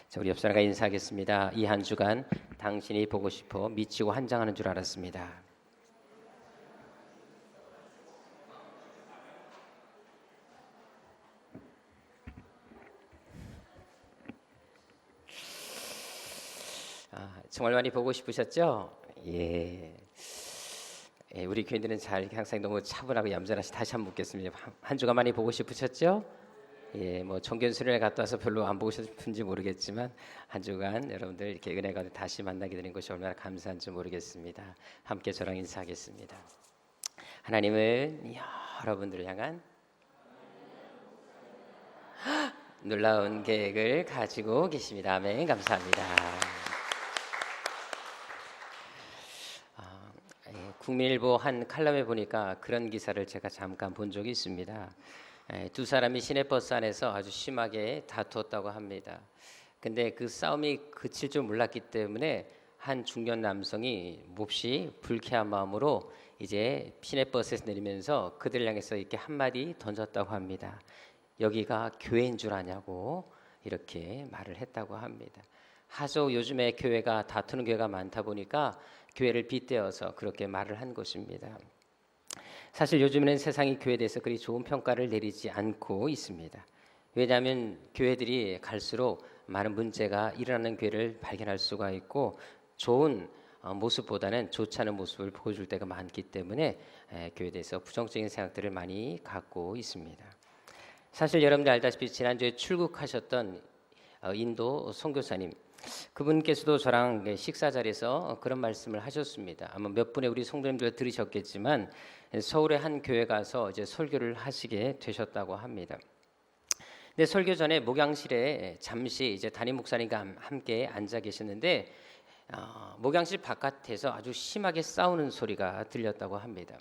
자, 우리 옆 사람과 인사하겠습니다. 이 한 주간 당신이 보고 싶어 미치고 환장하는 줄 알았습니다. 정말 많이 보고 싶으셨죠? 예. 우리 교인들은 잘 항상 너무 차분하고 얌전하시. 다시 한번 묻겠습니다. 한 주간 많이 보고 싶으셨죠? 예, 뭐 종견 수련회 갔다 와서 별로 안 보고 싶은지 모르겠지만 한 주간 여러분들 이렇게 은혜 가운데 다시 만나게 되는 것이 얼마나 감사한지 모르겠습니다. 함께 저랑 인사하겠습니다. 하나님은 여러분들을 향한 놀라운 계획을 가지고 계십니다. 아멘. 감사합니다. 국민일보 한 칼럼에 보니까 그런 기사를 제가 잠깐 본 적이 있습니다. 두 사람이 시내버스 안에서 아주 심하게 다투었다고 합니다. 근데 그 싸움이 그칠 줄 몰랐기 때문에 한 중년 남성이 몹시 불쾌한 마음으로 이제 시내버스에서 내리면서 그들을 향해서 이렇게 한마디 던졌다고 합니다. 여기가 교회인 줄 아냐고 이렇게 말을 했다고 합니다. 하소 요즘에 교회가 다투는 교회가 많다 보니까 교회를 빗대어서 그렇게 말을 한 것입니다. 사실 요즘에는 세상이 교회에 대해서 그리 좋은 평가를 내리지 않고 있습니다. 왜냐하면 교회들이 갈수록 많은 문제가 일어나는 교회를 발견할 수가 있고 좋은 모습보다는 좋지 않은 모습을 보여줄 때가 많기 때문에 교회에 대해서 부정적인 생각들을 많이 갖고 있습니다. 사실 여러분들 알다시피 지난주에 출국하셨던 인도 선교사님, 그분께서도 저랑 식사 자리에서 그런 말씀을 하셨습니다. 아마 몇 분의 우리 성도님들 들으셨겠지만 서울의 한 교회 가서 이제 설교를 하시게 되셨다고 합니다. 근데 설교 전에 목양실에 잠시 이제 담임 목사님과 함께 앉아 계셨는데 목양실 바깥에서 아주 심하게 싸우는 소리가 들렸다고 합니다.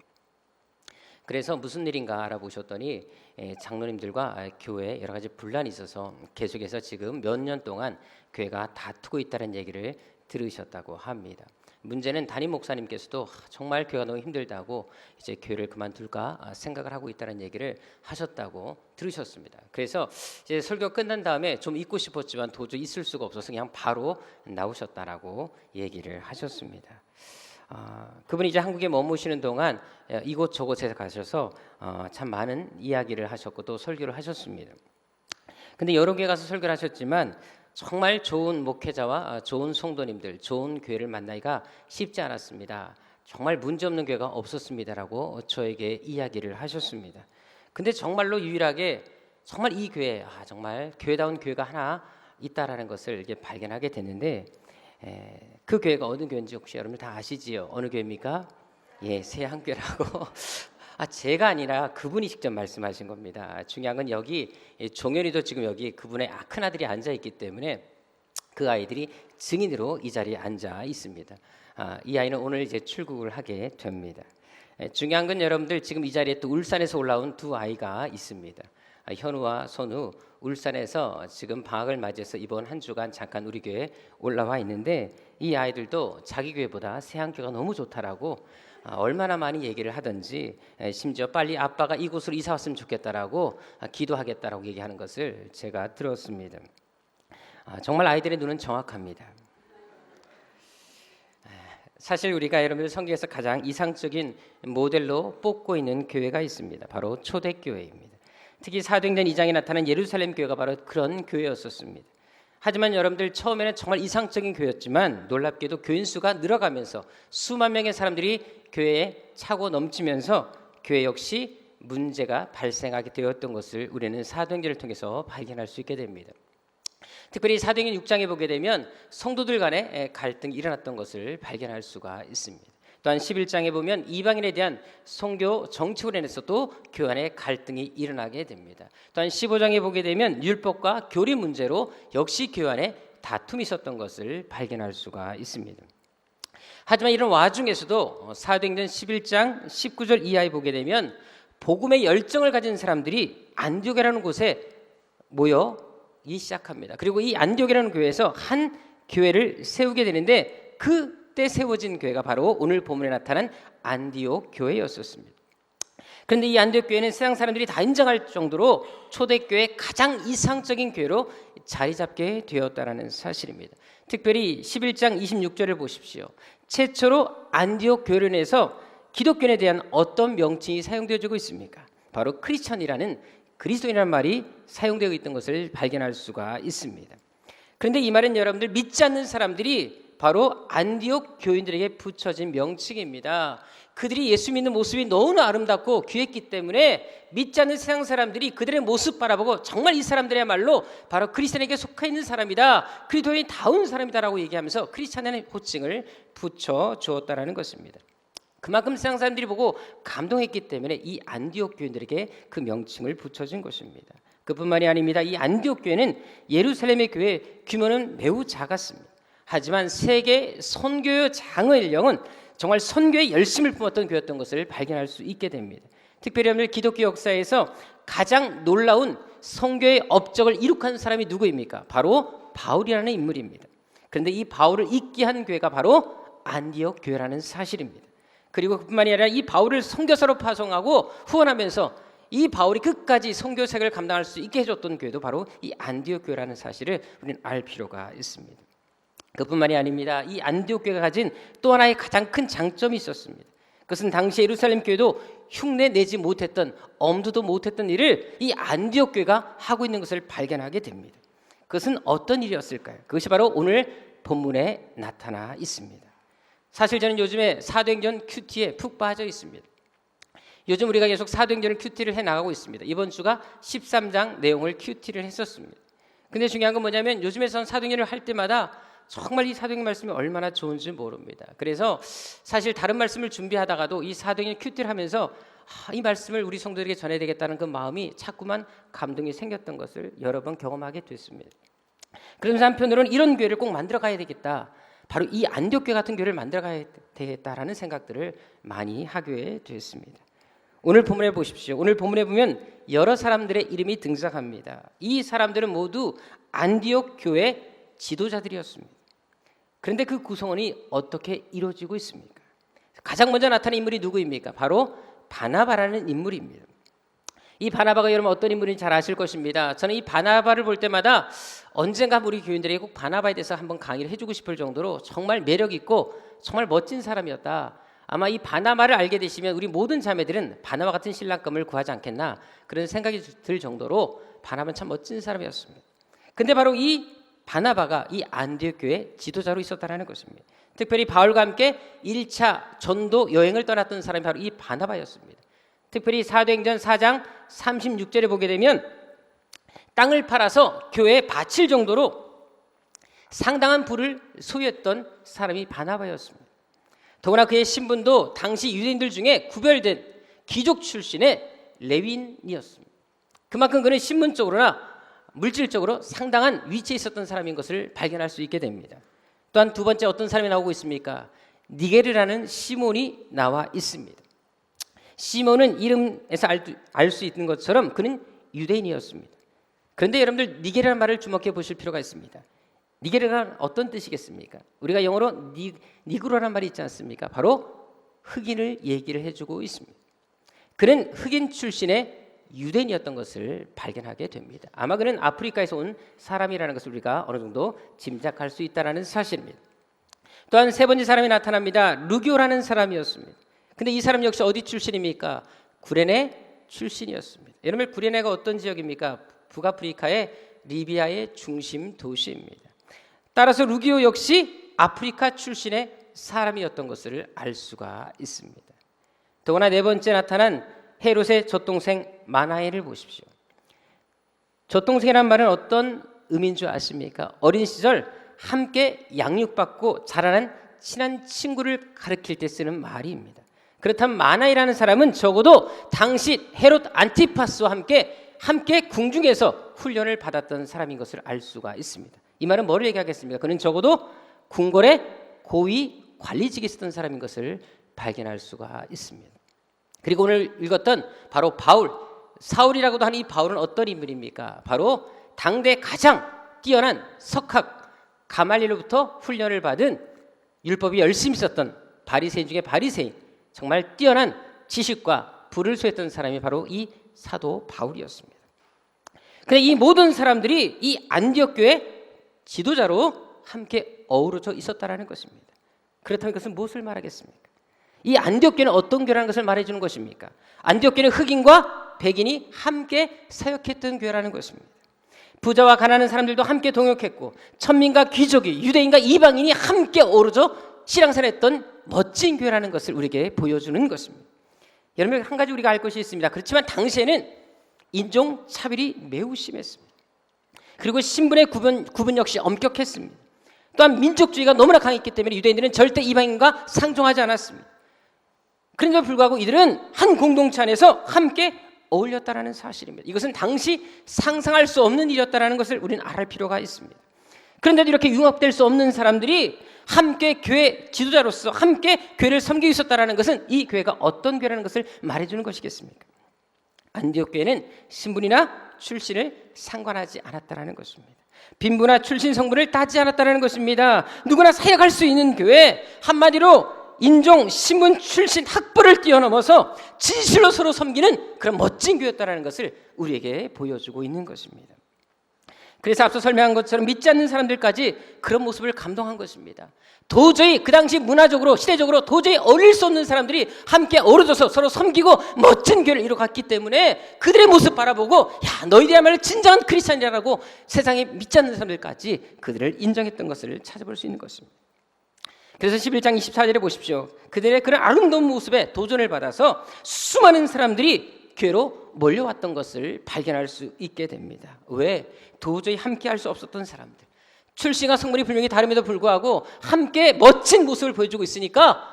그래서 무슨 일인가 알아보셨더니 장로님들과 교회에 여러 가지 분란이 있어서 계속해서 지금 몇 년 동안 교회가 다투고 있다는 얘기를 들으셨다고 합니다. 문제는 담임 목사님께서도 정말 교회가 너무 힘들다고 이제 교회를 그만둘까 생각을 하고 있다는 얘기를 하셨다고 들으셨습니다. 그래서 이제 설교 끝난 다음에 좀 있고 싶었지만 도저히 있을 수가 없어서 그냥 바로 나오셨다라고 얘기를 하셨습니다. 그분이 이제 한국에 머무시는 동안 이곳저곳에 가셔서 참 많은 이야기를 하셨고 또 설교를 하셨습니다. 근데 여러 개 가서 설교를 하셨지만 정말 좋은 목회자와 좋은 성도님들, 좋은 교회를 만나기가 쉽지 않았습니다. 정말 문제없는 교회가 없었습니다라고 저에게 이야기를 하셨습니다. 근데 정말로 유일하게 정말 이 교회, 정말 교회다운 교회가 하나 있다라는 것을 이렇게 발견하게 됐는데 그 교회가 어느 교회인지 혹시 여러분 다 아시지요? 어느 교회입니까? 예, 세한교회라고. 제가 아니라 그분이 직접 말씀하신 겁니다. 중요한 건 여기 종현이도 지금 여기 그분의 큰 아들이 앉아 있기 때문에 그 아이들이 증인으로 이 자리에 앉아 있습니다. 이 아이는 오늘 이제 출국을 하게 됩니다. 중요한 건 여러분들 지금 이 자리에 또 울산에서 올라온 두 아이가 있습니다. 현우와 선우, 울산에서 지금 방학을 맞이해서 이번 한 주간 잠깐 우리 교회에 올라와 있는데 이 아이들도 자기 교회보다 세한교회가 너무 좋다라고 얼마나 많이 얘기를 하든지 심지어 빨리 아빠가 이곳으로 이사 왔으면 좋겠다라고 기도하겠다라고 얘기하는 것을 제가 들었습니다. 정말 아이들의 눈은 정확합니다. 사실 우리가 여러분들 성경에서 가장 이상적인 모델로 뽑고 있는 교회가 있습니다. 바로 초대교회입니다. 특히 사도행전 2장에 나타난 예루살렘 교회가 바로 그런 교회였었습니다. 하지만 여러분들 처음에는 정말 이상적인 교회였지만 놀랍게도 교인 수가 늘어가면서 수만 명의 사람들이 교회에 차고 넘치면서 교회 역시 문제가 발생하게 되었던 것을 우리는 사도행전을 통해서 발견할 수 있게 됩니다. 특별히 사도행전 6장에 보게 되면 성도들 간에 갈등이 일어났던 것을 발견할 수가 있습니다. 또한 11장에 보면 이방인에 대한 선교 정책으로 인해서 또 교회 안에 갈등이 일어나게 됩니다. 또한 15장에 보게 되면 율법과 교리 문제로 역시 교회 안에 다툼이 있었던 것을 발견할 수가 있습니다. 하지만 이런 와중에서도 사도행전 11장 19절 이하에 보게 되면 복음의 열정을 가진 사람들이 안디옥이라는 곳에 모여기 시작합니다. 그리고 이 안디옥이라는 교회에서 한 교회를 세우게 되는데 그때 세워진 교회가 바로 오늘 본문에 나타난 안디옥 교회였었습니다. 그런데 이 안디옥 교회는 세상 사람들이 다 인정할 정도로 초대교회 가장 이상적인 교회로 자리 잡게 되었다는 사실입니다. 특별히 11장 26절을 보십시오. 최초로 안디옥 교회를 내서 기독교에 대한 어떤 명칭이 사용되어지고 있습니까? 바로 크리스천이라는 그리스도인이라는 말이 사용되어 있던 것을 발견할 수가 있습니다. 그런데 이 말은 여러분들 믿지 않는 사람들이 바로 안디옥 교인들에게 붙여진 명칭입니다. 그들이 예수 믿는 모습이 너무나 아름답고 귀했기 때문에 믿지 않는 세상 사람들이 그들의 모습 바라보고 정말 이 사람들이야말로 바로 그리스도인에게 속해 있는 사람이다, 그리스도인다운 사람이다라고 얘기하면서 크리스찬이라는 호칭을 붙여주었다는 것입니다. 그만큼 세상 사람들이 보고 감동했기 때문에 이 안디옥 교인들에게 그 명칭을 붙여진 것입니다. 그뿐만이 아닙니다. 이 안디옥 교회는 예루살렘의 교회 규모는 매우 작았습니다. 하지만 세계 선교의 장의령은 정말 선교에 열심을 품었던 교회였던 것을 발견할 수 있게 됩니다. 특별히 오늘 기독교 역사에서 가장 놀라운 선교의 업적을 이룩한 사람이 누구입니까? 바로 바울이라는 인물입니다. 그런데 이 바울을 있게 한 교회가 바로 안디옥 교회라는 사실입니다. 그리고 그뿐만이 아니라 이 바울을 선교사로 파송하고 후원하면서 이 바울이 끝까지 선교사역을 감당할 수 있게 해줬던 교회도 바로 이 안디옥 교회라는 사실을 우리는 알 필요가 있습니다. 그뿐만이 아닙니다. 이 안디옥 교회가 가진 또 하나의 가장 큰 장점이 있었습니다. 그것은 당시 예루살렘 교회도 흉내 내지 못했던, 엄두도 못했던 일을 이 안디옥 교회가 하고 있는 것을 발견하게 됩니다. 그것은 어떤 일이었을까요? 그것이 바로 오늘 본문에 나타나 있습니다. 사실 저는 요즘에 사도행전 큐티에 푹 빠져 있습니다. 요즘 우리가 계속 사도행전을 큐티를 해나가고 있습니다. 이번 주가 13장 내용을 큐티를 했었습니다. 근데 중요한 건 뭐냐면 요즘에선 사도행전을 할 때마다 정말 이 사도행전 말씀이 얼마나 좋은지 모릅니다. 그래서 사실 다른 말씀을 준비하다가도 이 사도행전 큐티를 하면서 이 말씀을 우리 성도들에게 전해야 되겠다는 그 마음이 자꾸만 감동이 생겼던 것을 여러 번 경험하게 됐습니다. 그러면서 한편으로는 이런 교회를 꼭 만들어 가야 되겠다, 바로 이 안디옥 교회 같은 교회를 만들어 가야 되겠다라는 생각들을 많이 하게 됐습니다. 오늘 본문에 보십시오. 오늘 본문에 보면 여러 사람들의 이름이 등장합니다. 이 사람들은 모두 안디옥 교회 지도자들이었습니다. 그런데 그 구성원이 어떻게 이루어지고 있습니까? 가장 먼저 나타난 인물이 누구입니까? 바로 바나바라는 인물입니다. 이 바나바가 여러분 어떤 인물인지 잘 아실 것입니다. 저는 이 바나바를 볼 때마다 언젠가 우리 교인들에게 꼭 바나바에 대해서 한번 강의를 해주고 싶을 정도로 정말 매력 있고 정말 멋진 사람이었다. 아마 이 바나바를 알게 되시면 우리 모든 자매들은 바나바 같은 신랑감을 구하지 않겠나, 그런 생각이 들 정도로 바나바는 참 멋진 사람이었습니다. 근데 바로 이 바나바가 이 안디옥 교회 지도자로 있었다는 것입니다. 특별히 바울과 함께 1차 전도 여행을 떠났던 사람이 바로 이 바나바였습니다. 특별히 사도행전 4장 36절에 보게 되면 땅을 팔아서 교회에 바칠 정도로 상당한 부를 소유했던 사람이 바나바였습니다. 더구나 그의 신분도 당시 유대인들 중에 구별된 귀족 출신의 레위인이었습니다. 그만큼 그는 신분적으로나 물질적으로 상당한 위치에 있었던 사람인 것을 발견할 수 있게 됩니다. 또한 두 번째 어떤 사람이 나오고 있습니까? 니게르라는 시몬이 나와 있습니다. 시몬은 이름에서 알 수 있는 것처럼 그는 유대인이었습니다. 그런데 여러분들 니게르라는 말을 주목해 보실 필요가 있습니다. 니게르가 어떤 뜻이겠습니까? 우리가 영어로 니그로라는 말이 있지 않습니까? 바로 흑인을 얘기를 해주고 있습니다. 그는 흑인 출신의 유대인이었던 것을 발견하게 됩니다. 아마 그는 아프리카에서 온 사람이라는 것을 우리가 어느 정도 짐작할 수 있다는 사실입니다. 또한 세 번째 사람이 나타납니다. 루기오라는 사람이었습니다. 근데 이 사람 역시 어디 출신입니까? 구레네 출신이었습니다. 여러분, 구레네가 어떤 지역입니까? 북아프리카의 리비아의 중심 도시입니다. 따라서 루기오 역시 아프리카 출신의 사람이었던 것을 알 수가 있습니다. 더구나 네 번째 나타난 헤롯의 젖동생 마나엘을 보십시오. 젖동생이라는 말은 어떤 의미인 줄 아십니까? 어린 시절 함께 양육받고 자라난 친한 친구를 가리킬 때 쓰는 말입니다. 그렇다면 마나엘이라는 사람은 적어도 당시 헤롯 안티파스와 함께 궁중에서 훈련을 받았던 사람인 것을 알 수가 있습니다. 이 말은 뭐를 얘기하겠습니까? 그는 적어도 궁궐의 고위 관리직에 있었던 사람인 것을 발견할 수가 있습니다. 그리고 오늘 읽었던 바로 바울, 사울이라고도 하는 이 바울은 어떤 인물입니까? 바로 당대 가장 뛰어난 석학 가말리엘로부터 훈련을 받은 율법이 열심히 있었던 바리새인 중에 바리새인, 정말 뛰어난 지식과 불을 쏘했던 사람이 바로 이 사도 바울이었습니다. 근데 이 모든 사람들이 이 안디옥 교회 지도자로 함께 어우러져 있었다라는 것입니다. 그렇다면 그것은 무엇을 말하겠습니까? 이 안디옥 교회는 어떤 교회라는 것을 말해주는 것입니까? 안디옥 교회는 흑인과 백인이 함께 사역했던 교회라는 것입니다. 부자와 가난한 사람들도 함께 동역했고 천민과 귀족이 유대인과 이방인이 함께 어우러져 신앙생활했던 멋진 교회라는 것을 우리에게 보여주는 것입니다. 여러분, 한 가지 우리가 알 것이 있습니다. 그렇지만 당시에는 인종 차별이 매우 심했습니다. 그리고 신분의 구분 역시 엄격했습니다. 또한 민족주의가 너무나 강했기 때문에 유대인들은 절대 이방인과 상종하지 않았습니다. 그런데도 불구하고 이들은 한 공동체 안에서 함께 어울렸다는 사실입니다. 이것은 당시 상상할 수 없는 일이었다는 것을 우리는 알아야 필요가 있습니다. 그런데도 이렇게 융합될 수 없는 사람들이 함께 교회 지도자로서 함께 교회를 섬기고 있었다는 것은 이 교회가 어떤 교회라는 것을 말해주는 것이겠습니까? 안디옥 교회는 신분이나 출신을 상관하지 않았다는 것입니다. 빈부나 출신 성분을 따지지 않았다는 것입니다. 누구나 사역할 수 있는 교회, 한마디로 인종, 신분, 출신, 학벌을 뛰어넘어서 진실로 서로 섬기는 그런 멋진 교회였다는 것을 우리에게 보여주고 있는 것입니다. 그래서 앞서 설명한 것처럼 믿지 않는 사람들까지 그런 모습을 감동한 것입니다. 도저히 그 당시 문화적으로 시대적으로 도저히 어울릴 수 없는 사람들이 함께 어우러져서 서로 섬기고 멋진 교회를 이뤄갔기 때문에 그들의 모습 바라보고 야, 너희들이야말로 진정한 크리스찬이라고 세상에 믿지 않는 사람들까지 그들을 인정했던 것을 찾아볼 수 있는 것입니다. 그래서 11장 24절에 보십시오. 그들의 그런 아름다운 모습에 도전을 받아서 수많은 사람들이 교회로 몰려왔던 것을 발견할 수 있게 됩니다. 왜? 도저히 함께 할 수 없었던 사람들, 출신과 성분이 분명히 다름에도 불구하고 함께 멋진 모습을 보여주고 있으니까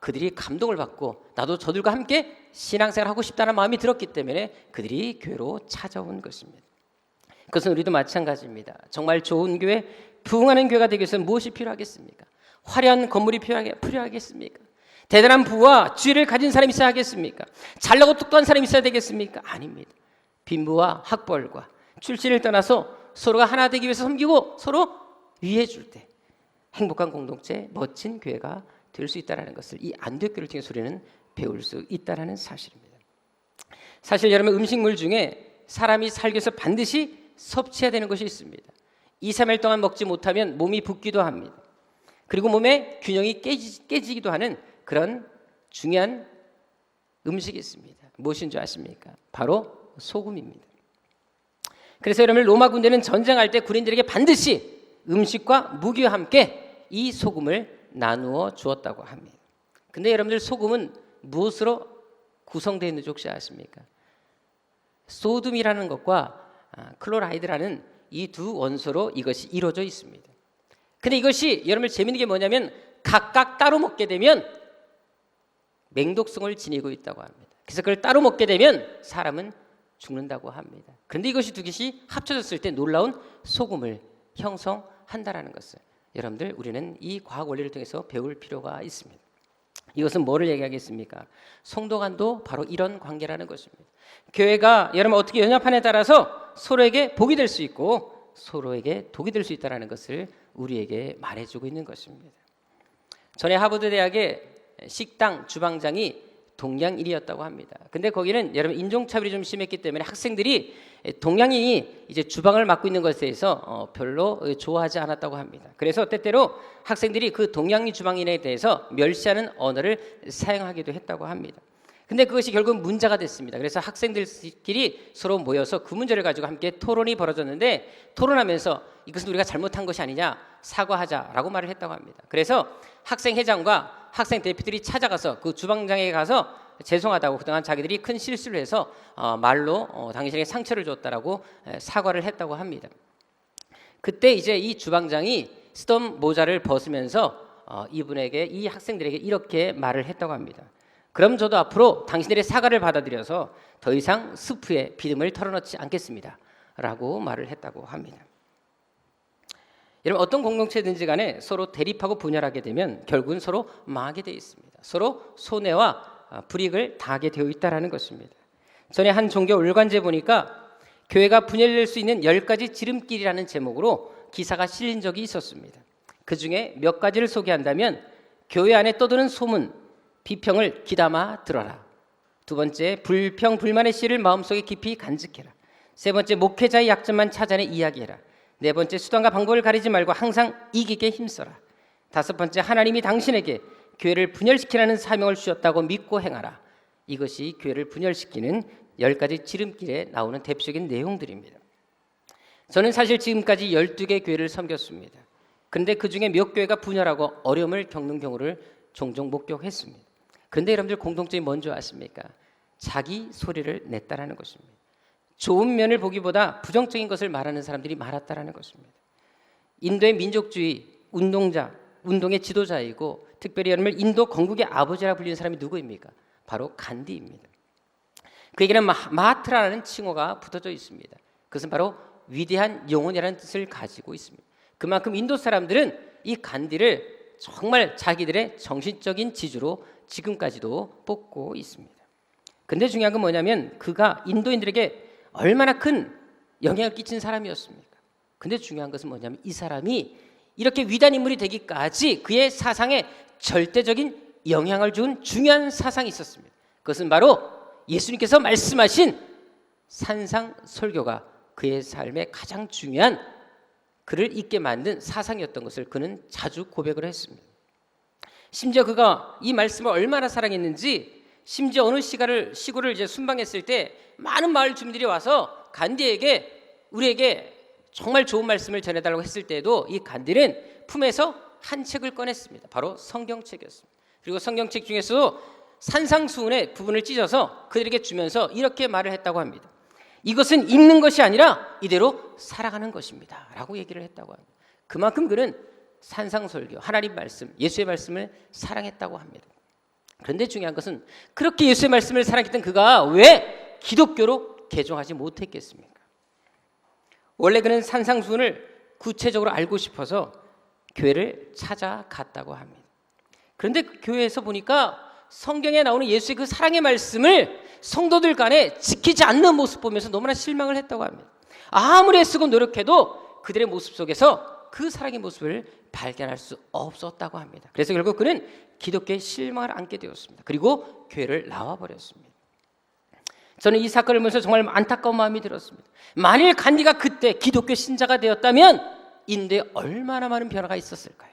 그들이 감동을 받고 나도 저들과 함께 신앙생활을 하고 싶다는 마음이 들었기 때문에 그들이 교회로 찾아온 것입니다. 그것은 우리도 마찬가지입니다. 정말 좋은 교회, 부흥하는 교회가 되기 위해서 무엇이 필요하겠습니까? 화려한 건물이 필요하겠습니까? 대단한 부와 지혜를 가진 사람이 있어야 하겠습니까? 잘나고 똑똑한 사람이 있어야 되겠습니까? 아닙니다. 빈부와 학벌과 출신을 떠나서 서로가 하나 되기 위해서 섬기고 서로 위해 줄 때 행복한 공동체, 멋진 교회가 될 수 있다는 것을 이 안디옥 교회를 통해서 우리는 배울 수 있다는 사실입니다. 사실 여러분, 음식물 중에 사람이 살기 위해서 반드시 섭취해야 되는 것이 있습니다. 2, 3일 동안 먹지 못하면 몸이 붓기도 합니다. 그리고 몸의 균형이 깨지기도 하는 그런 중요한 음식이 있습니다. 무엇인 줄 아십니까? 바로 소금입니다. 그래서 여러분, 로마 군대는 전쟁할 때 군인들에게 반드시 음식과 무기와 함께 이 소금을 나누어 주었다고 합니다. 근데 여러분들, 소금은 무엇으로 구성되어 있는지 혹시 아십니까? 소듐이라는 것과 클로라이드라는 이 두 원소로 이것이 이루어져 있습니다. 근데 이것이 여러분 재미있는 게 뭐냐면 각각 따로 먹게 되면 맹독성을 지니고 있다고 합니다. 그래서 그걸 따로 먹게 되면 사람은 죽는다고 합니다. 그런데 이것이 두 개씩 합쳐졌을 때 놀라운 소금을 형성한다라는 것을 여러분들 우리는 이 과학 원리를 통해서 배울 필요가 있습니다. 이것은 뭐를 얘기하겠습니까? 성도 간도 바로 이런 관계라는 것입니다. 교회가 여러분 어떻게 연합하냐에 따라서 서로에게 복이 될 수 있고 서로에게 독이 될 수 있다는 것을 우리에게 말해주고 있는 것입니다. 전에 하버드 대학의 식당 주방장이 동양인이었다고 합니다. 근데 거기는 여러분 인종차별이 좀 심했기 때문에 학생들이 동양인이 이제 주방을 맡고 있는 것에 대해서 별로 좋아하지 않았다고 합니다. 그래서 때때로 학생들이 그 동양인 주방인에 대해서 멸시하는 언어를 사용하기도 했다고 합니다. 근데 그것이 결국 문제가 됐습니다. 그래서 학생들끼리 서로 모여서 그 문제를 가지고 함께 토론이 벌어졌는데 토론하면서 이것은 우리가 잘못한 것이 아니냐, 사과하자라고 말을 했다고 합니다. 그래서 학생회장과 학생 대표들이 찾아가서 그 주방장에게 가서 죄송하다고, 그동안 자기들이 큰 실수를 해서 말로 당신에게 상처를 줬다라고 사과를 했다고 합니다. 그때 이제 이 주방장이 쓰던 모자를 벗으면서 이분에게, 이 학생들에게 이렇게 말을 했다고 합니다. 그럼 저도 앞으로 당신들의 사과를 받아들여서 더 이상 스프에 비듬을 털어넣지 않겠습니다 라고 말을 했다고 합니다. 여러분, 어떤 공동체든지 간에 서로 대립하고 분열하게 되면 결국은 서로 망하게 되어 있습니다. 서로 손해와 불이익을 당하게 되어 있다는 것입니다. 전에 한 종교 월간지에 보니까 교회가 분열될 수 있는 10가지 지름길이라는 제목으로 기사가 실린 적이 있었습니다. 그 중에 몇 가지를 소개한다면, 교회 안에 떠드는 소문, 비평을 귀담아 들어라. 두 번째, 불평, 불만의 씨를 마음속에 깊이 간직해라. 세 번째, 목회자의 약점만 찾아내 이야기해라. 네 번째, 수단과 방법을 가리지 말고 항상 이기게 힘써라. 다섯 번째, 하나님이 당신에게 교회를 분열시키라는 사명을 주셨다고 믿고 행하라. 이것이 교회를 분열시키는 10가지 지름길에 나오는 대표적인 내용들입니다. 저는 사실 지금까지 12개 교회를 섬겼습니다. 그런데 그중에 몇 교회가 분열하고 어려움을 겪는 경우를 종종 목격했습니다. 그런데 여러분들 공통점이 뭔지 아십니까? 자기 소리를 냈다라는 것입니다. 좋은 면을 보기보다 부정적인 것을 말하는 사람들이 많았다라는 것입니다. 인도의 민족주의 운동의 지도자이고 특별히 여러분들 인도 건국의 아버지라 불리는 사람이 누구입니까? 바로 간디입니다. 그에게는 마하트라는 칭호가 붙어져 있습니다. 그것은 바로 위대한 영혼이라는 뜻을 가지고 있습니다. 그만큼 인도 사람들은 이 간디를 정말 자기들의 정신적인 지주로 지금까지도 뽑고 있습니다. 그런데 중요한 건 뭐냐면 그가 인도인들에게 얼마나 큰 영향을 끼친 사람이었습니까? 근데 중요한 것은 뭐냐면 이 사람이 이렇게 위대한 인물이 되기까지 그의 사상에 절대적인 영향을 준 중요한 사상이 있었습니다. 그것은 바로 예수님께서 말씀하신 산상설교가 그의 삶의 가장 중요한 그를 있게 만든 사상이었던 것을 그는 자주 고백을 했습니다. 심지어 그가 이 말씀을 얼마나 사랑했는지 심지어 어느 시골을 이제 순방했을 때 많은 마을 주민들이 와서 간디에게 우리에게 정말 좋은 말씀을 전해달라고 했을 때에도 이 간디는 품에서 한 책을 꺼냈습니다. 바로 성경책이었습니다. 그리고 성경책 중에서도 산상수훈의 부분을 찢어서 그들에게 주면서 이렇게 말을 했다고 합니다. 이것은 읽는 것이 아니라 이대로 살아가는 것입니다 라고 얘기를 했다고 합니다. 그만큼 그는 산상설교, 하나님 말씀, 예수의 말씀을 사랑했다고 합니다. 그런데 중요한 것은 그렇게 예수의 말씀을 사랑했던 그가 왜 기독교로 개종하지 못했겠습니까? 원래 그는 산상수훈을 구체적으로 알고 싶어서 교회를 찾아갔다고 합니다. 그런데 그 교회에서 보니까 성경에 나오는 예수의 그 사랑의 말씀을 성도들 간에 지키지 않는 모습 보면서 너무나 실망을 했다고 합니다. 아무리 애쓰고 노력해도 그들의 모습 속에서 그 사랑의 모습을 발견할 수 없었다고 합니다. 그래서 결국 그는 기독교에 실망을 안게 되었습니다. 그리고 교회를 나와버렸습니다. 저는 이 사건을 보면서 정말 안타까운 마음이 들었습니다. 만일 간디가 그때 기독교 신자가 되었다면 인도에 얼마나 많은 변화가 있었을까요?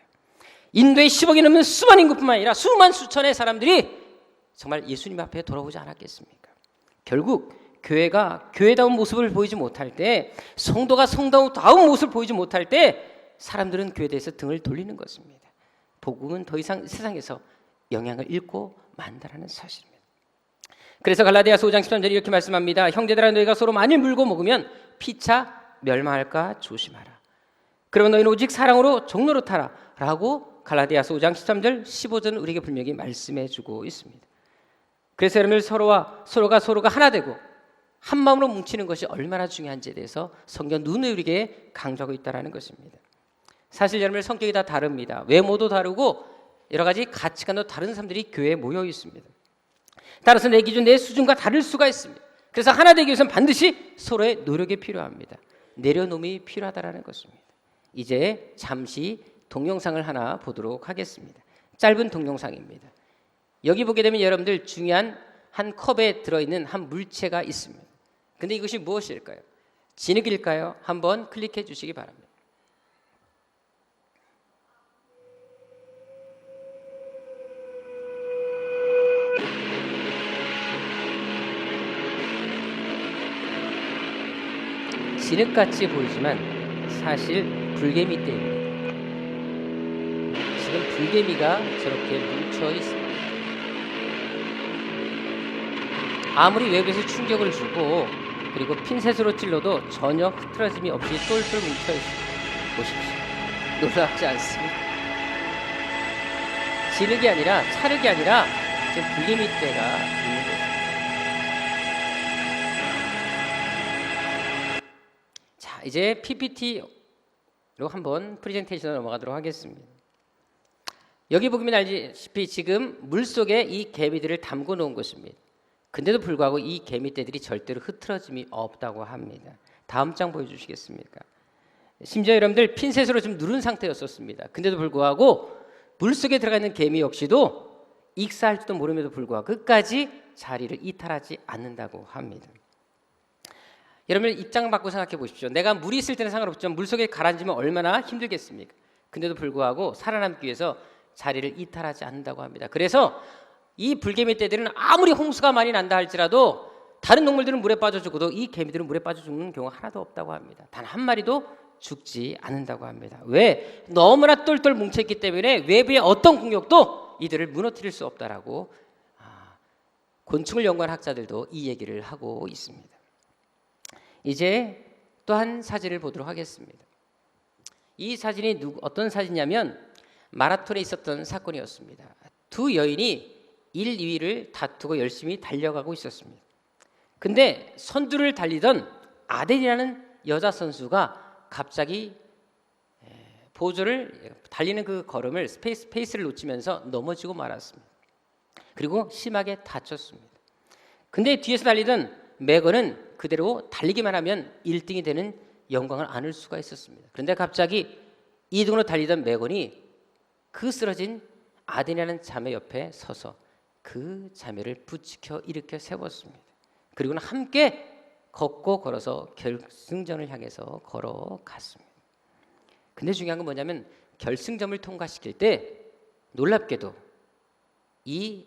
인도에 10억이 넘는 수만 인구뿐만 아니라 수만 수천의 사람들이 정말 예수님 앞에 돌아오지 않았겠습니까? 결국 교회가 교회다운 모습을 보이지 못할 때, 성도가 성도다운 모습을 보이지 못할 때 사람들은 교회에 대해서 등을 돌리는 것입니다. 복음은 더 이상 세상에서 영향을 잃고 만다라는 사실입니다. 그래서 갈라디아서 5장 13절에 이렇게 말씀합니다. 형제들아 너희가 서로 만일 물고 먹으면 피차 멸망할까 조심하라. 그러면 너희는 오직 사랑으로 종로로 타라 라고 갈라디아서 5장 13절 15절은 우리에게 분명히 말씀해 주고 있습니다. 그래서 여러분들 서로가 하나 되고 한 마음으로 뭉치는 것이 얼마나 중요한지에 대해서 성경 눈에 우리에게 강조하고 있다는 것입니다. 사실 여러분들 성격이 다 다릅니다. 외모도 다르고 여러 가지 가치관도 다른 사람들이 교회에 모여 있습니다. 따라서 내 기준, 내 수준과 다를 수가 있습니다. 그래서 하나 되기 위해서는 반드시 서로의 노력이 필요합니다. 내려놓음이 필요하다는 것입니다. 이제 잠시 동영상을 하나 보도록 하겠습니다. 짧은 동영상입니다. 여기 보게 되면 여러분들 중요한 한 컵에 들어있는 한 물체가 있습니다. 근데 이것이 무엇일까요? 진흙일까요? 한번 클릭해 주시기 바랍니다. 진흙같이 보이지만 사실 불개미떼입니다. 지금 불개미가 저렇게 뭉쳐 있습니다. 아무리 외부에서 충격을 주고 그리고 핀셋으로 찔러도 전혀 흐트러짐이 없이 똘똘 뭉쳐 있습니다. 보십시오. 놀랍지 않습니까? 진흙이 아니라 찰흙이 아니라 지금 불개미떼가 있는 것입니다. 자, 이제 PPT로 한번 프레젠테이션으로 넘어가도록 하겠습니다. 여기 보면 알다시피 지금 물속에 이 개미들을 담궈 놓은 것입니다. 근데도 불구하고 이 개미떼들이 절대로 흐트러짐이 없다고 합니다. 다음 장 보여주시겠습니까? 심지어 여러분들 핀셋으로 좀 누른 상태였었습니다. 근데도 불구하고 물속에 들어가 있는 개미 역시도 익사할지도 모름에도 불구하고 끝까지 자리를 이탈하지 않는다고 합니다. 여러분 입장 바꾸고 생각해 보십시오. 내가 물이 있을 때는 상관없지만 물속에 가라앉으면 얼마나 힘들겠습니까? 근데도 불구하고 살아남기 위해서 자리를 이탈하지 않는다고 합니다. 그래서 이 불개미 떼들은 아무리 홍수가 많이 난다 할지라도 다른 동물들은 물에 빠져 죽어도 이 개미들은 물에 빠져 죽는 경우가 하나도 없다고 합니다. 단 한 마리도 죽지 않는다고 합니다. 왜? 너무나 똘똘 뭉쳐있기 때문에 외부의 어떤 공격도 이들을 무너뜨릴 수 없다라고 곤충을 연구한 학자들도 이 얘기를 하고 있습니다. 이제 또 한 사진을 보도록 하겠습니다. 이 사진이 어떤 사진이냐면 마라톤에 있었던 사건이었습니다. 두 여인이 1, 2위를 다투고 열심히 달려가고 있었습니다. 근데 선두를 달리던 아델이라는 여자 선수가 갑자기 보조를 달리는 그 걸음을 페이스를 놓치면서 넘어지고 말았습니다. 그리고 심하게 다쳤습니다. 근데 뒤에서 달리던 메건은 그대로 달리기만 하면 1등이 되는 영광을 안을 수가 있었습니다. 그런데 갑자기 2등으로 달리던 메건이 그 쓰러진 아델이라는 자매 옆에 서서 그 자매를 부추겨 일으켜 세웠습니다. 그리고는 함께 걷고 걸어서 결승전을 향해서 걸어갔습니다. 근데 중요한 건 뭐냐면 결승점을 통과시킬 때 놀랍게도 이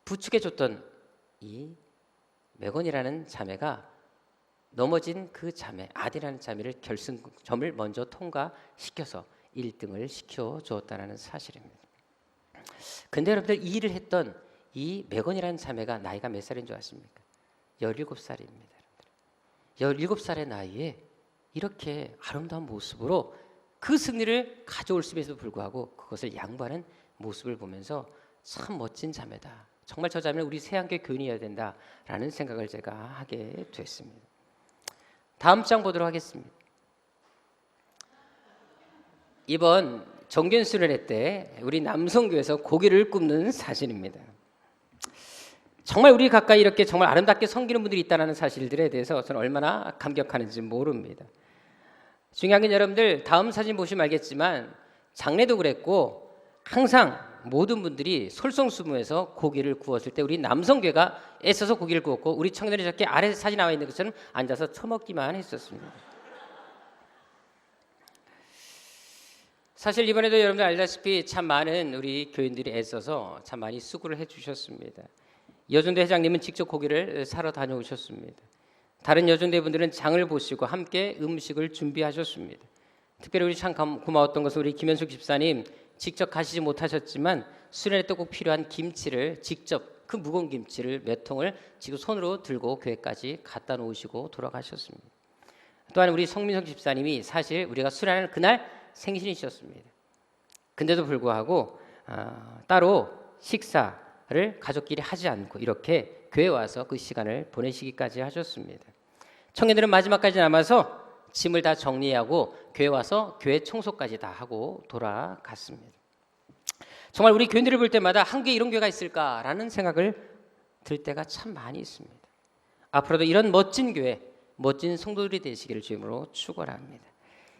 부축해줬던 이 메건이라는 자매가 넘어진 그 자매 아델이라는 자매를 결승점을 먼저 통과시켜서 1등을 시켜주었다는 사실입니다. 근데 여러분들 이 일을 했던 이 메건이라는 자매가 나이가 몇 살인 줄 아십니까? 17살입니다. 17살의 나이에 이렇게 아름다운 모습으로 그 승리를 가져올 수에도 불구하고 그것을 양보하는 모습을 보면서 참 멋진 자매다. 정말 저 자매는 우리 새한교회 교인이어야 된다라는 생각을 제가 하게 됐습니다. 다음 장 보도록 하겠습니다. 이번 정견 수련회 때 우리 남성교회에서 고기를 굽는 사진입니다. 정말 우리 가까이 이렇게 정말 아름답게 섬기는 분들이 있다는 사실들에 대해서 저는 얼마나 감격하는지 모릅니다. 중요한 건 여러분들 다음 사진 보시면 알겠지만 장례도 그랬고 항상 모든 분들이 솔선수범해서 고기를 구웠을 때 우리 남성교회가 애써서 고기를 구웠고 우리 청년들이 저렇게 아래 사진 나와 있는 것처럼 앉아서 처먹기만 했었습니다. 사실 이번에도 여러분들 알다시피 참 많은 우리 교인들이 애써서 참 많이 수고를 해주셨습니다. 여전대 회장님은 직접 고기를 사러 다녀오셨습니다. 다른 여전대분들은 장을 보시고 함께 음식을 준비하셨습니다. 특별히 우리 참 고마웠던 것은 우리 김현숙 집사님 직접 가시지 못하셨지만 수련회 때 꼭 필요한 김치를 직접 그 무거운 김치를 몇 통을 지금 손으로 들고 교회까지 갖다 놓으시고 돌아가셨습니다. 또한 우리 성민석 집사님이 사실 우리가 수련하는 그날 생신이셨습니다. 근데도 불구하고 따로 식사를 가족끼리 하지 않고 이렇게 교회에 와서 그 시간을 보내시기까지 하셨습니다. 청년들은 마지막까지 남아서 짐을 다 정리하고 교회 와서 교회 청소까지 다 하고 돌아갔습니다. 정말 우리 교인들을 볼 때마다 한국에 이런 교회가 있을까라는 생각을 들 때가 참 많이 있습니다. 앞으로도 이런 멋진 교회, 멋진 성도들이 되시기를 주님으로 축원합니다.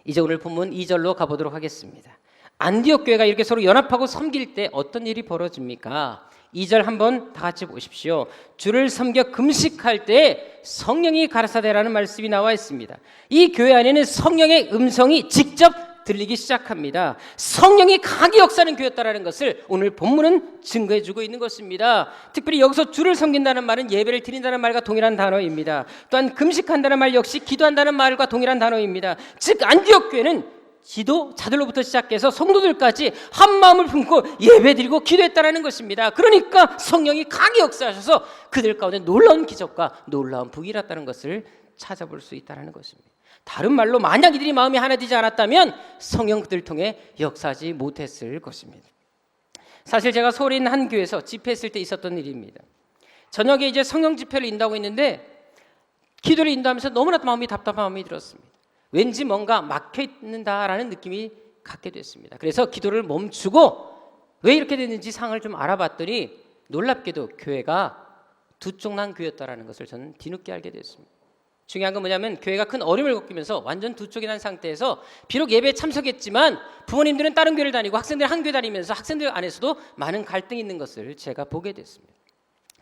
이제 오늘 본문 2절로 가보도록 하겠습니다. 안디옥 교회가 이렇게 서로 연합하고 섬길 때 어떤 일이 벌어집니까? 2절 한번 다 같이 보십시오. 주를 섬겨 금식할 때 성령이 가라사대라는 말씀이 나와 있습니다. 이 교회 안에는 성령의 음성이 직접 들리기 시작합니다. 성령이 강하게 역사하는 교회였다라는 것을 오늘 본문은 증거해주고 있는 것입니다. 특별히 여기서 주를 섬긴다는 말은 예배를 드린다는 말과 동일한 단어입니다. 또한 금식한다는 말 역시 기도한다는 말과 동일한 단어입니다. 즉 안디옥 교회는 지도자들로부터 시작해서 성도들까지 한 마음을 품고 예배드리고 기도했다라는 것입니다. 그러니까 성령이 강하게 역사하셔서 그들 가운데 놀라운 기적과 놀라운 복이 일어났다는 것을 찾아볼 수 있다는 것입니다. 다른 말로 만약 이들이 마음이 하나 되지 않았다면 성령 그들을 통해 역사하지 못했을 것입니다. 사실 제가 서울에 있는 한 교회에서 집회했을 때 있었던 일입니다. 저녁에 이제 성령 집회를 인도하고 있는데 기도를 인도하면서 너무나도 마음이 답답한 마음이 들었습니다. 왠지 뭔가 막혀 있는다라는 느낌이 갖게 됐습니다. 그래서 기도를 멈추고 왜 이렇게 됐는지 상황을 좀 알아봤더니 놀랍게도 교회가 두 쪽 난 교회였다라는 것을 저는 뒤늦게 알게 됐습니다. 중요한 건 뭐냐면 교회가 큰 어려움을 겪으면서 완전 두 쪽이 난 상태에서 비록 예배에 참석했지만 부모님들은 다른 교회를 다니고 학생들은 한 교회 다니면서 학생들 안에서도 많은 갈등이 있는 것을 제가 보게 됐습니다.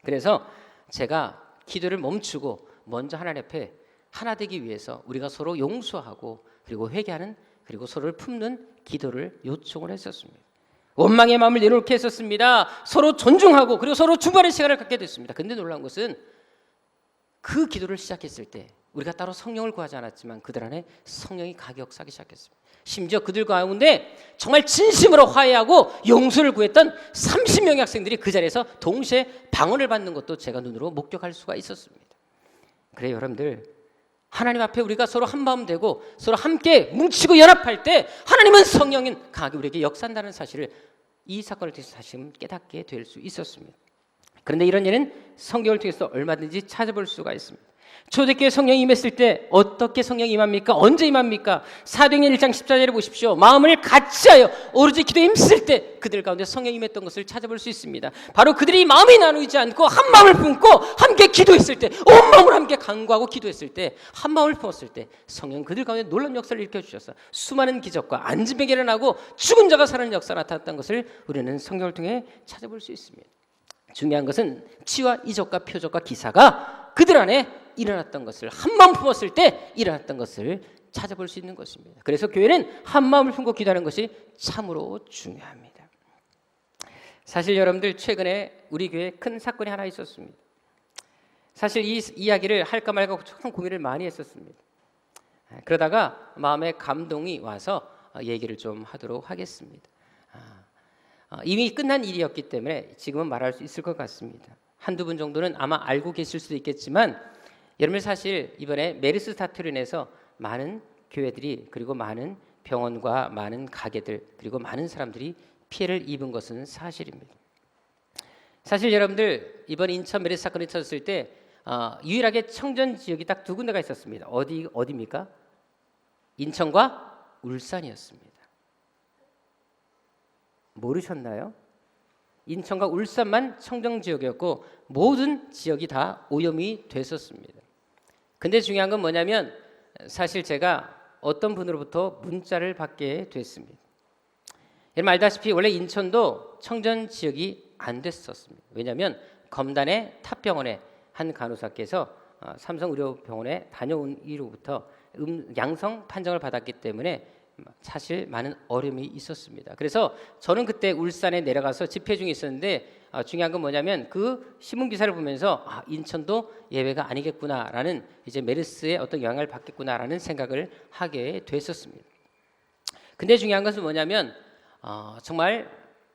그래서 제가 기도를 멈추고 먼저 하나님 앞에 하나 되기 위해서 우리가 서로 용서하고 그리고 회개하는 그리고 서로를 품는 기도를 요청을 했었습니다. 원망의 마음을 내놓게 했었습니다. 서로 존중하고 그리고 서로 중보하는 시간을 갖게 됐습니다. 근데 놀라운 것은 그 기도를 시작했을 때 우리가 따로 성령을 구하지 않았지만 그들 안에 성령이 가기 역사하기 시작했습니다. 심지어 그들 가운데 정말 진심으로 화해하고 용서를 구했던 30명의 학생들이 그 자리에서 동시에 방언을 받는 것도 제가 눈으로 목격할 수가 있었습니다. 그래요, 여러분들, 하나님 앞에 우리가 서로 한마음 되고 서로 함께 뭉치고 연합할 때 하나님은 성령인 강하게 우리에게 역사한다는 사실을 이 사건을 통해서 다시 깨닫게 될 수 있었습니다. 그런데 이런 일은 성경을 통해서 얼마든지 찾아볼 수가 있습니다. 초대교회 성령이 임했을 때 어떻게 성령이 임합니까? 언제 임합니까? 사도행전 1장 14절에 보십시오. 마음을 같이하여 오로지 기도에 힘쓸 때 그들 가운데 성령이 임했던 것을 찾아볼 수 있습니다. 바로 그들이 마음이 나누지 않고 한 마음을 품고 함께 기도했을 때, 온 마음으로 함께 간구하고 기도했을 때, 한 마음을 품었을 때 성령 그들 가운데 놀라운 역사를 일으켜주셔서 수많은 기적과 안진병이 일어나고 죽은 자가 사는 역사가 나타났던 것을 우리는 성경을 통해 찾아볼 수 있습니다. 중요한 것은 치유와 이적과 표적과 기사가 그들 안에 일어났던 것을, 한 마음 품었을 때 일어났던 것을 찾아볼 수 있는 것입니다. 그래서 교회는 한 마음을 품고 기도하는 것이 참으로 중요합니다. 사실 여러분들, 최근에 우리 교회에 큰 사건이 하나 있었습니다. 사실 이 이야기를 할까 말까 참 고민을 많이 했었습니다. 그러다가 마음에 감동이 와서 얘기를 좀 하도록 하겠습니다. 이미 끝난 일이었기 때문에 지금은 말할 수 있을 것 같습니다. 한두 분 정도는 아마 알고 계실 수도 있겠지만, 여러분, 사실 이번에 메르스 사태로 인해서 많은 교회들이 그리고 많은 병원과 많은 가게들 그리고 많은 사람들이 피해를 입은 것은 사실입니다. 사실 여러분들, 이번 인천 메르스 사건이 터졌을 때 유일하게 청전 지역이 딱 두 군데가 있었습니다. 어디입니까? 인천과 울산이었습니다. 모르셨나요? 인천과 울산만 청정 지역이었고 모든 지역이 다 오염이 됐었습니다. 근데 중요한 건 뭐냐면, 사실 제가 어떤 분으로부터 문자를 받게 됐습니다. 여러분 알다시피 원래 인천도 청정 지역이 안 됐었습니다. 왜냐하면 검단의 탑병원의 한 간호사께서 삼성의료병원에 다녀온 이후부터 양성 판정을 받았기 때문에 사실 많은 어려움이 있었습니다. 그래서 저는 그때 울산에 내려가서 집회 중에 있었는데, 중요한 건 뭐냐면 그 신문 기사를 보면서 인천도 예외가 아니겠구나라는, 이제 메르스의 어떤 영향을 받겠구나라는 생각을 하게 됐었습니다. 근데 중요한 것은 뭐냐면 정말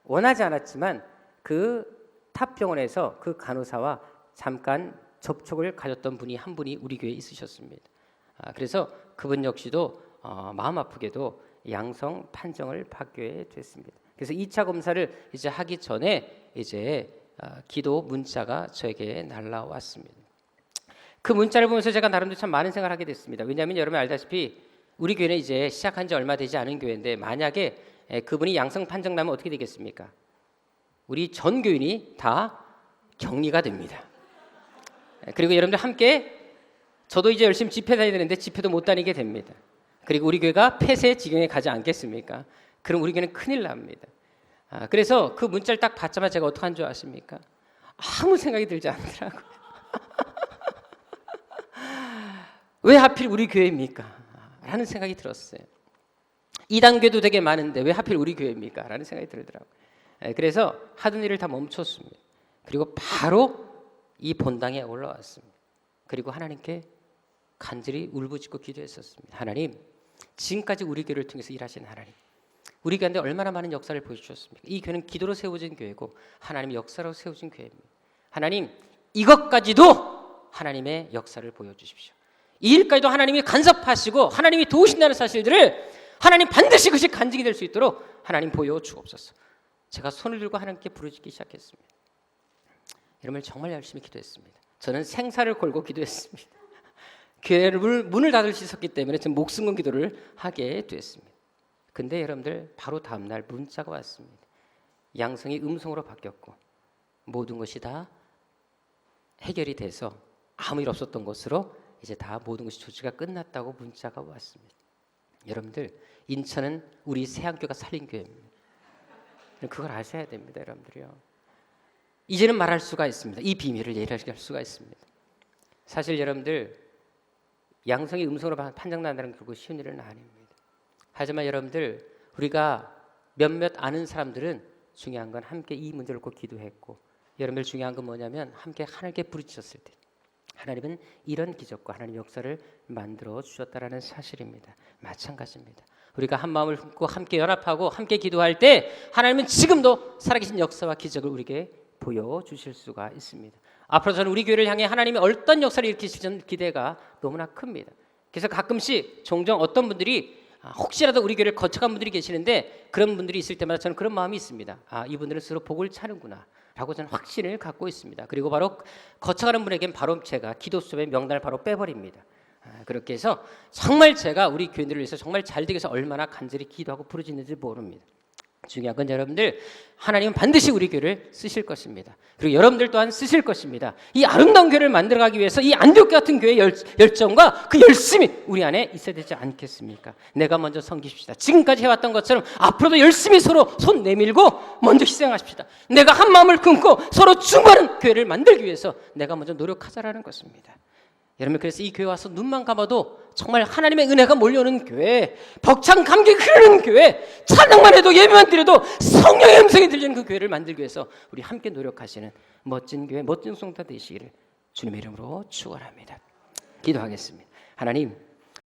원하지 않았지만 그 탑병원에서 그 간호사와 잠깐 접촉을 가졌던 분이 한 분이 우리 교회에 있으셨습니다. 그래서 그분 역시도 마음 아프게도 양성 판정을 받게 됐습니다. 그래서 2차 검사를 이제 하기 전에 이제 기도 문자가 저에게 날라왔습니다. 그 문자를 보면서 제가 나름대로 참 많은 생각을 하게 됐습니다. 왜냐하면 여러분 알다시피 우리 교회는 이제 시작한 지 얼마 되지 않은 교회인데, 만약에 그분이 양성 판정 나면 어떻게 되겠습니까? 우리 전 교인이 다 격리가 됩니다. 그리고 여러분들 함께, 저도 이제 열심히 집회 다녀야 되는데 집회도 못 다니게 됩니다. 그리고 우리 교회가 폐쇄 지경에 가지 않겠습니까? 그럼 우리 교회는 큰일 납니다. 그래서 그 문자를 딱 받자마자 제가 어떻게 한 줄 아십니까? 아무 생각이 들지 않더라고요. 왜 하필 우리 교회입니까? 라는 생각이 들었어요. 이단교도 되게 많은데 왜 하필 우리 교회입니까? 라는 생각이 들더라고요. 그래서 하던 일을 다 멈췄습니다. 그리고 바로 이 본당에 올라왔습니다. 그리고 하나님께 간절히 울부짖고 기도했었습니다. 하나님, 지금까지 우리 교회를 통해서 일하시는 하나님, 우리 가운데 얼마나 많은 역사를 보여주셨습니까? 이 교회는 기도로 세워진 교회고 하나님의 역사로 세워진 교회입니다. 하나님, 이것까지도 하나님의 역사를 보여주십시오. 이 일까지도 하나님이 간섭하시고 하나님이 도우신다는 사실들을 하나님 반드시 그것이 간증이 될 수 있도록 하나님 보여주옵소서. 제가 손을 들고 하나님께 부르짖기 시작했습니다. 여러분, 정말 열심히 기도했습니다. 저는 생사를 걸고 기도했습니다. 교회를 문을 닫을 수 있었기 때문에 저는 목숨 건 기도를 하게 됐습니다. 근데 여러분들, 바로 다음날 문자가 왔습니다. 양성이 음성으로 바뀌었고 모든 것이 다 해결이 돼서 아무 일 없었던 것으로 이제 다 모든 것이 조치가 끝났다고 문자가 왔습니다. 여러분들, 인천은 우리 새안교가 살린 교회입니다. 그걸 아셔야 됩니다, 여러분들이요. 이제는 말할 수가 있습니다. 이 비밀을 얘기할 수가 있습니다. 사실 여러분들 양성이 음성으로 판정난다는 게 결국 쉬운 일은 아닙니다. 하지만 여러분들 우리가 몇몇 아는 사람들은 중요한 건 함께 이 문제를 꼭 기도했고, 여러분들 중요한 건 뭐냐면 함께 하나님께 부르짖었을 때 하나님은 이런 기적과 하나님의 역사를 만들어 주셨다라는 사실입니다. 마찬가지입니다. 우리가 한 마음을 품고 함께 연합하고 함께 기도할 때 하나님은 지금도 살아계신 역사와 기적을 우리에게 보여주실 수가 있습니다. 앞으로 저는 우리 교회를 향해 하나님이 어떤 역사를 일으키실 기대가 너무나 큽니다. 그래서 가끔씩 종종 어떤 분들이 혹시라도 우리 교회를 거쳐간 분들이 계시는데 그런 분들이 있을 때마다 저는 그런 마음이 있습니다. 이분들은 스스로 복을 차는구나 라고 저는 확신을 갖고 있습니다. 그리고 바로 거쳐가는 분에겐 바로 제가 기도 수업의 명단을 바로 빼버립니다. 그렇게 해서 정말 제가 우리 교인들을 위해서 정말 잘 되기 위해서 얼마나 간절히 기도하고 부르짖는지 모릅니다. 중요한 건 여러분들, 하나님은 반드시 우리 교회를 쓰실 것입니다. 그리고 여러분들 또한 쓰실 것입니다. 이 아름다운 교회를 만들어가기 위해서 이 안디옥 같은 교회의 열정과 그 열심이 우리 안에 있어야 되지 않겠습니까? 내가 먼저 섬기십시다. 지금까지 해왔던 것처럼 앞으로도 열심히 서로 손 내밀고 먼저 희생하십시다. 내가 한 마음을 끊고 서로 충만한 교회를 만들기 위해서 내가 먼저 노력하자라는 것입니다. 여러분, 그래서 이 교회 와서 눈만 감아도 정말 하나님의 은혜가 몰려오는 교회, 벅찬 감격이 흐르는 교회, 찬양만 해도 예배만 드려도 성령의 음성이 들리는 그 교회를 만들기 위해서 우리 함께 노력하시는 멋진 교회, 멋진 성도들 되시기를 주님의 이름으로 축원합니다. 기도하겠습니다. 하나님,